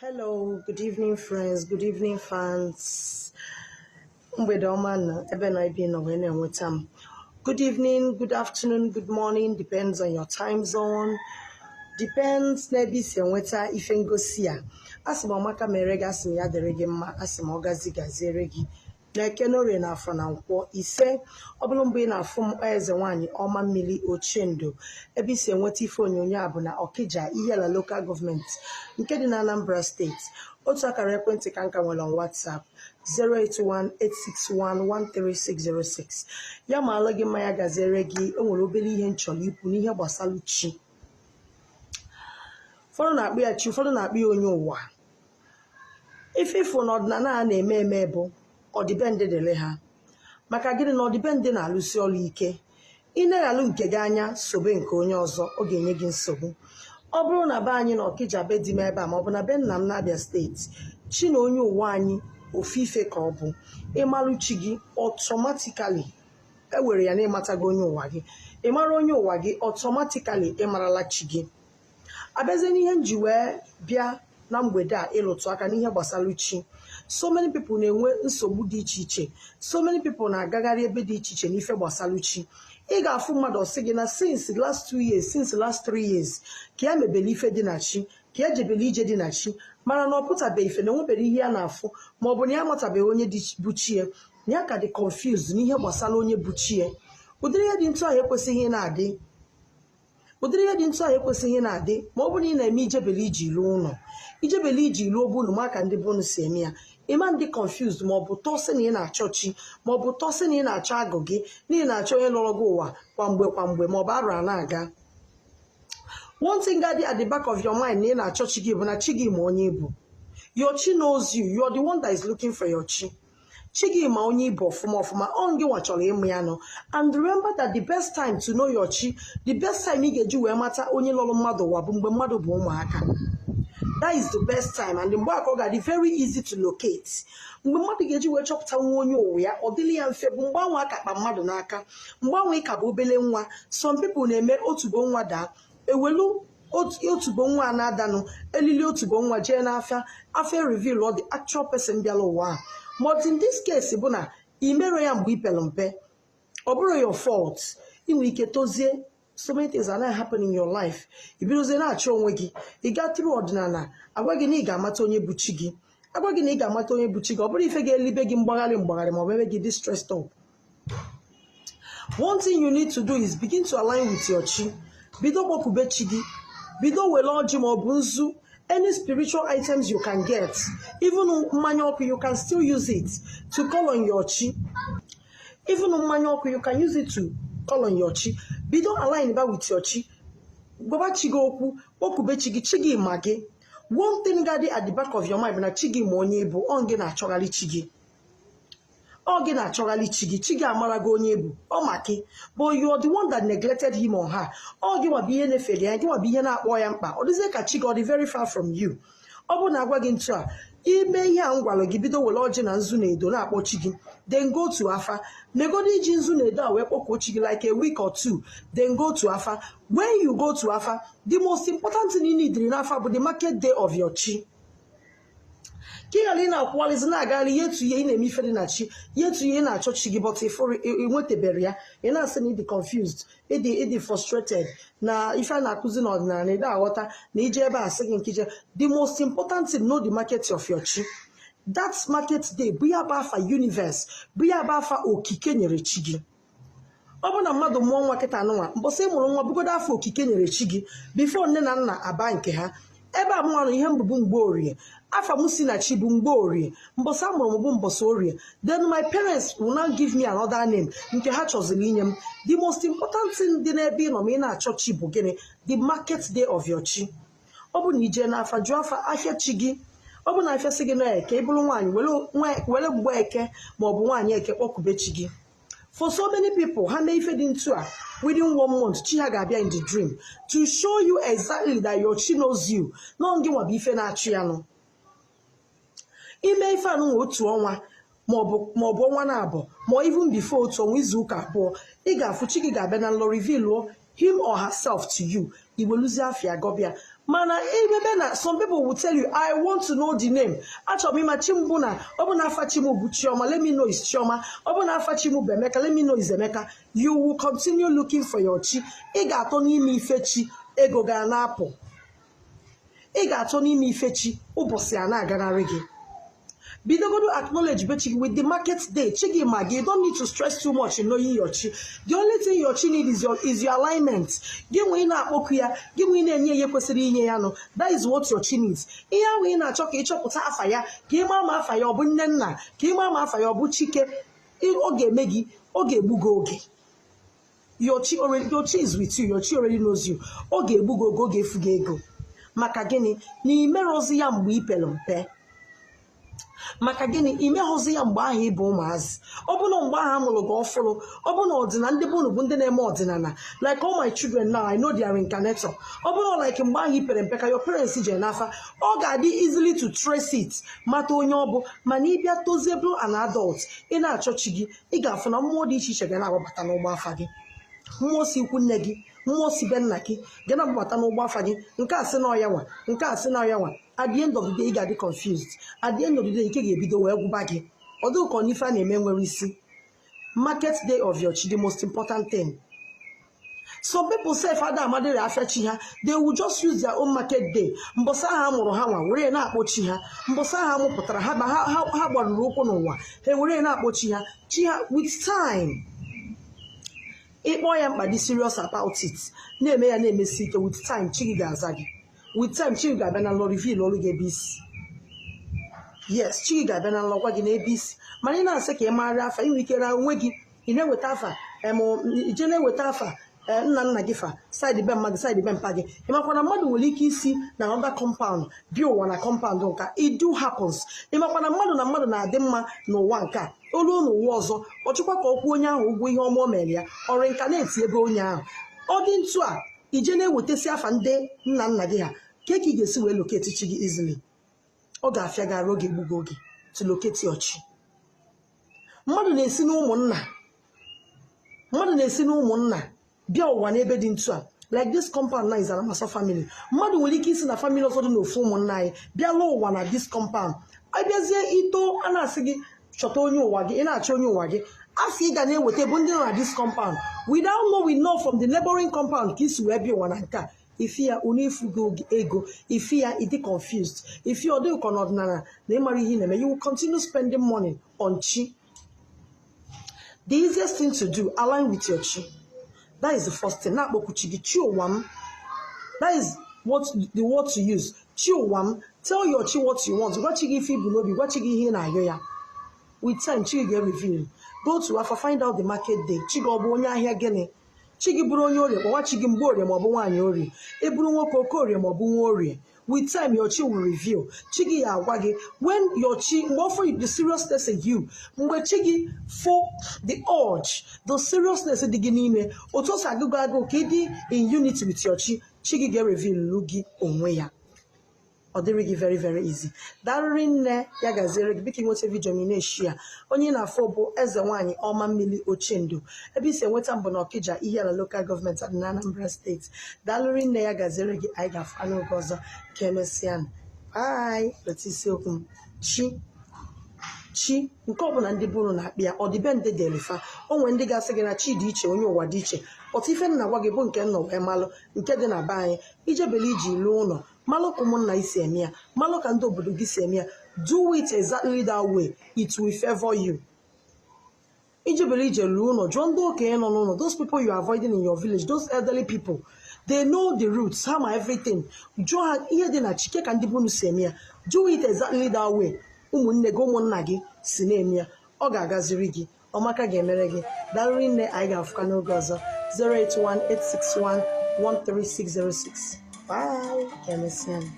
Hello, good evening, friends. Good evening, fans. Mgbede ọma na ebe na ibi na wee na-enweta m. Good evening, good afternoon, good morning. Depends on your time zone. Depends na ebe isi enweta ife ngosi a. Asị m ọmaka mere gị, asị m ya dịrị gị mma, asị m ọ gaziere gị. Na-eke n'orie na afọ na nkwọ ise. Ọ bụrụ mgbe ị na-afụ m eze nwaanyị ọma mmiri ochie ndo ebe isi enweta ife onyonyo a bụ na Ọkịja Iyela Local Government nke dị na Anambra Steeti. Otu akara ekwentị ka nka nwere on WhatsApp 08186113606. Ya ma alụ gị mma ya gaziere gị. O nwere obere ihe nchọrọ ikwu n'ihe gbasara chi. Ụfọdụ na-akpụ ya chi, ụfọdụ na-akpụ ya onye ụwa. Ife ifo n'ọdịnala a na-eme eme bụ ọdịbendị dịrị ha. Maka gịnị na ọdịbendị na-alụsi ọrụ ike. Ị na-alụ nke gị anya sobe nke onye ọzọ, ọ ga-enye gị nsogbu. Ọ bụrụ na be anyị na Ọkịja be dị m ebe a ma ọ bụ na be nna m na-Abịa steeti, chi na onye ụwa anyị ofu ife ka ọ bụ. Ịmalụ chi gị ọtọmatikali ewere ya na ịmatago onye ụwa gị. Ị mara onye ụwa gị ọtọmatikali ịmarala chi gị. Abịazie n'ihe m ji wee bịa na mgbede a ịlụtụ aka n'ihe gbasara chi. So many people na-enwe nsogbu dị iche iche. So many people na-agagharị ebe dị iche iche n'ife gbasara chi. Ị ga-afụ mmadụ ọsị gị na since last 2 years, since last 3 years ka ya mebele ife dị na chi, ka ya jebele ije dị na chi, mana na ọ pụtabeghị ife na enwebere ihe ya na-afụ ma ọ bụ na ya amatabeghị onye bụ chi ya, na ya ka dị confused n'ihe gbasara onye bụ chi ya. Ụdịrị ihe dị ntụ ahụ ekwesịghị na-adị. Ụdịrị ihe dị ntụ ahụ ekwesịghị na-adị ma ọ bụrụ na ị na-eme ijebele iji lụọ ụlọ. Ijebele iji lụọ bụ unu maka ndị bụ unu si eme ya. Ịma ndị confused ma ọ bụ tọsị na ị na-achọ chi, ma ọ bụ tọsị na ị na-achọ agụ gị, na ị na-achọ onye lọrọ gị ụwa kwamgbe ma ọ bụ arụ a na-aga. One thing that at the back of your mind na ị na-achọ chi gị bụ na chi gị ma onye bụ. Your chi knows you. You are the one that is looking for your chi. Chi gị ma onye bụ ọfụma ọfụma, ọ gị nwa chọrọ ịmụ ya nọ. And remember that the best time to know your chi, the best time ị ga-eji wee mata onye lọrọ mmadụ ụwa bụ mgbe mmadụ bụ ụmụaka. That is the best time, and mgbe aka ọ ga-adị very easy to locate. Mgbe mmadụ ga-eji wee chọpụta nwa onye ụwa ya, ọ dịrị ya mfe bụ mgbe anwa aka kpa mmadụ n'aka, mgbe anwa ịka bụ obele nwa. Some people na-eme otubo nwa daa, ewelu otubo nwa na-adanụ, elili otubo nwa jee n'afịa, afịa reveal all the actual person bịala ụwa. But in this case bụ na ị mere ya mgbe ị pere mpe, ọ bụrụ your fault. Ị nwere ike tozie. So many things are not happening in your life. Ị bidozie na-achọ onwe gị, ị gaa through ọdịnala, agwa gị na ị ga-amata onye bụ chi gị. Agwa gị na ị ga-amata onye bụ chi gị, ọ bụrụ ife ga-elibe gị mgbagharị ma ọ bụ ebe gị dị stressed up. One thing you need to do is begin to align with your chi. Bido kpọkube chi gị, bido wele ọjị ma ọ bụ nzu, any spiritual items you can get, even mmanya ọkụ, you can still use it to call on your chi. Even mmanya ọkụ, you can use it to call on your chi. Bido align ba with your chi. Gwaba chi gị okwu, okube chi gị ma gị. One thing ga-adị at the back of your mind bụ na chi gị ma onye bụ, ọ gị na-achọgharị chi gị. Ọ gị na-achọgharị chi gị amara gị onye bụ, ọ ma gị. But you are the one that neglected him or her. Ọ gị nwa bụ ihe na-efere ya, gị nwa bụ ihe na-akpọ ya mkpa. Ọ dịzie ka chi gị ọ dị very far from you. Ọ bụ na agwa gị ntụ a, ime ihe a ngwalụ gị, bido were ọjị na nzu na edo na-akpọ chi gị, then go to afa. Megodo iji nzu na edo a wee kpọkọ chi gị like a week or 2, then go to afa. When you go to afa, the most important thing you need in afa bụ the market day of your chi. Ka ị ghara ị na-akwụwalizi na-agagharị yetu ihe ị na-eme ife dị na chi, yetu ihe ị na-achọ chi gị, but ị nwetebere ya, ị na-asị na ịdị confused, ịdị frustrated na ife a na-akụzi n'ọdịnala na ịda aghọta na ije ebe a sị gị nkije. The most important thing, know the market of your chi. That market day bụ ya bụ afa universe, bụ ya bụ afa okike nyere chi gị. Ọ bụ na mmadụ mụọ nwa kịta nwa, mbọsị mụrụ nwa bụgodo afọ okike nyere chi gị before nne na nna aba nke ha. Ebe a mụrụ ihe mbụ mgbe orie, afa m si na chi bụ mgbe orie, mbọsị amụrụ m bụ mbọsị orie. Then my parents will now give me another name nke ha chọziri inye m. The most important thing dị n'ebe ị nọ ma ị na-achọ chi bụ gịnị? The market day of your chi. Ọ bụ na ije n'afa jụọ afa ahịa chi gị. Ọ bụ na afịa sị gị na eke, ị bụrụ nwaanyị were mgbe eke ma ọ bụ nwaanyị eke kpọkube chi gị. For so many people, ha mee ife dị ntu a, within 1 month, chi ha ga-abịa in the dream to show you exactly that your chi knows you. Na ngị nwa bụ ife na-achụ ya nọ. Ime ife anụ otu ọnwa ma ọ bụ ọnwa na-abụ, ma even before otu ọnwa, izu ụka abụọ, ị ga-afụ chi gị ga-abịa na nlọ reveal him or herself to you. Iweluzi afịa gọbịa. Mana some people will tell you, I want to know the name. Actually, my chimbuna, obuna fachimu buchioma, let me know it's Chioma. Obuna fachimu bemeka, let me know it's Emeka. You will continue looking for your chi. Iga toni mi fechi, ego ganapo. Iga toni mi fechi, ubosi ana ganarigi. Bidogodo acknowledge with the market day. Chigi magi, you don't need to stress too much in knowing your chi. The only thing your chi need is your alignment. Give me na okuya, give me na nye kwesiri inye ya no. That is what your chi needs. Iya we na choke ichoputa afaya, kima ma afaya obu nnenna, kima ma afaya obu chike. Oge megi, oge bugo oge. Your chi is with you. Your chi already knows you. Oge bugo oge fuge ego. Maka gini ni merozi ya mgbe ipelompe. Maka gịnị imeghozi ya mgbe ahụ ịbụ ụmụazị ọ bụ na mgbe ahụ amụrụ gị ọfụrụ ọ bụ na ọdịna ndị bụ ndị na-eme ọdịnala like all my children now I know they are reincarnated ọ bụ na like mgbe ahụ ipere mpe ka your parents je n'afa ọ ga-adị easily to trace it mata onye ọ bụ mana ịbịa tozie bụrụ an adult ị na-achọchi gị ị ga-afụ na mmụọ dị iche iche ga na-agbabata n'ụgbọ afa gị mmụọ si ikwu nne gị mmụọ si be nna gị ga na-agbabata n'ụgbọ afa gị nke a sị na ọya nwa nke a sị na ọya nwa. At the end of the day, you get confused. At the end of the day, you can't get well back. Although Konifa name market day of your chi, the most important thing. Some people say, Father, Mother, they will just use their own market day. Mbosa hamu hawa, we na pochiha. Mbosa hamu potara haba ha roko no wa. He we na pochiha. Chiha with time. It boy am be serious about it. Name ya name seek with time. Chigi gazagi. With time, Chiga Benalo reveal all the bees. Yes, Chiga Benalo wagging a bees. Marina Seke Mara, Faimikera, Wiggy, in a wetafa, Jenna wetafa, Nana Gifa, side the bem, side the bempagi. Imakwana mother will leaky see now other compound, bio one a compound donka. It do happens. Imakwana mother na demma no one car. Olo no wazo, or Chupa Kokunya, who going home more melia, or reincarnate Yebonia. Odin Tua, Ijene would take Fande, Nana Gia. Keki gesi we locate chigi easily. Oga afiaga roge bugogi to locate your chi. Mmadụ na-esi n'ụmụnna. Mmadụ na-esi n'ụmụnna. Bịa ụwa n'ebe dị ntu a. Like this compound now is an Amaso family. Mmadụ nwere ike isi na family ụfọdụ n'ofu ụmụnna anyị. Bịa lụọ ụwa na this compound. Abịazie ito a na-asị gị chọta onye ụwa gị, ị na-achọ onye ụwa gị. Afọ ị ga na-eweta bụ ndị nọ na this compound. Without knowing know from the neighboring compound ka isi wee bịa ụwa na nke a. If you are unifugo ego, if you are confused, if you are doing conordinary, you will continue spending money on chi. The easiest thing to do, align with your chi. That is the first thing. That is what the word to use. Tell your chi what you want. What you give below, what you give here. With time, chi get revealed. Go to Alpha, find out the market day. Chi go bonya here again. Chigi Brunyori, or watching Boria Mobanyori, Ebruno Kokori Mobunori. With time, your chi will reveal. Chigi Awagi, when your chi, more for the seriousness in you, when Chigi for the urge, the seriousness of the Guinea, Otosa Gugago Kidi in unity with your chi, Chigi get reveal Lugi Onweya. Or they will very, very easy. Darine Yagazere, Biking what every Jomination, Onina Fobo, as the one, Oma Mili Ochendo. Ebise Wetambonokeja, here local government at Anambra State. Darine Yagazere, I have Ano Goza, Kemesian. Bye. Let's see. Chi, Nkobon and the Buron, or the bend the delifa, or when the Gasagana Chi diche, when you were diche, but if any Nawagabun can know Emalo, Nkadena Bay, Ijabeliji Lono. Malo common nisemia, Malo kando budugisemia. Do it exactly that way. It will favor you. Ijebelije Luno, John Doke no. Those people you are avoiding in your village, those elderly people, they know the roots, how everything. Johan here then a chike and dibunu semia. Do it exactly that way. Umunne go monagi, sinemia, Ogagazirigi, Omaka Gemeregi, Darine Iga of Kano Gaza, 081 861 13606. Bye, Kemesian.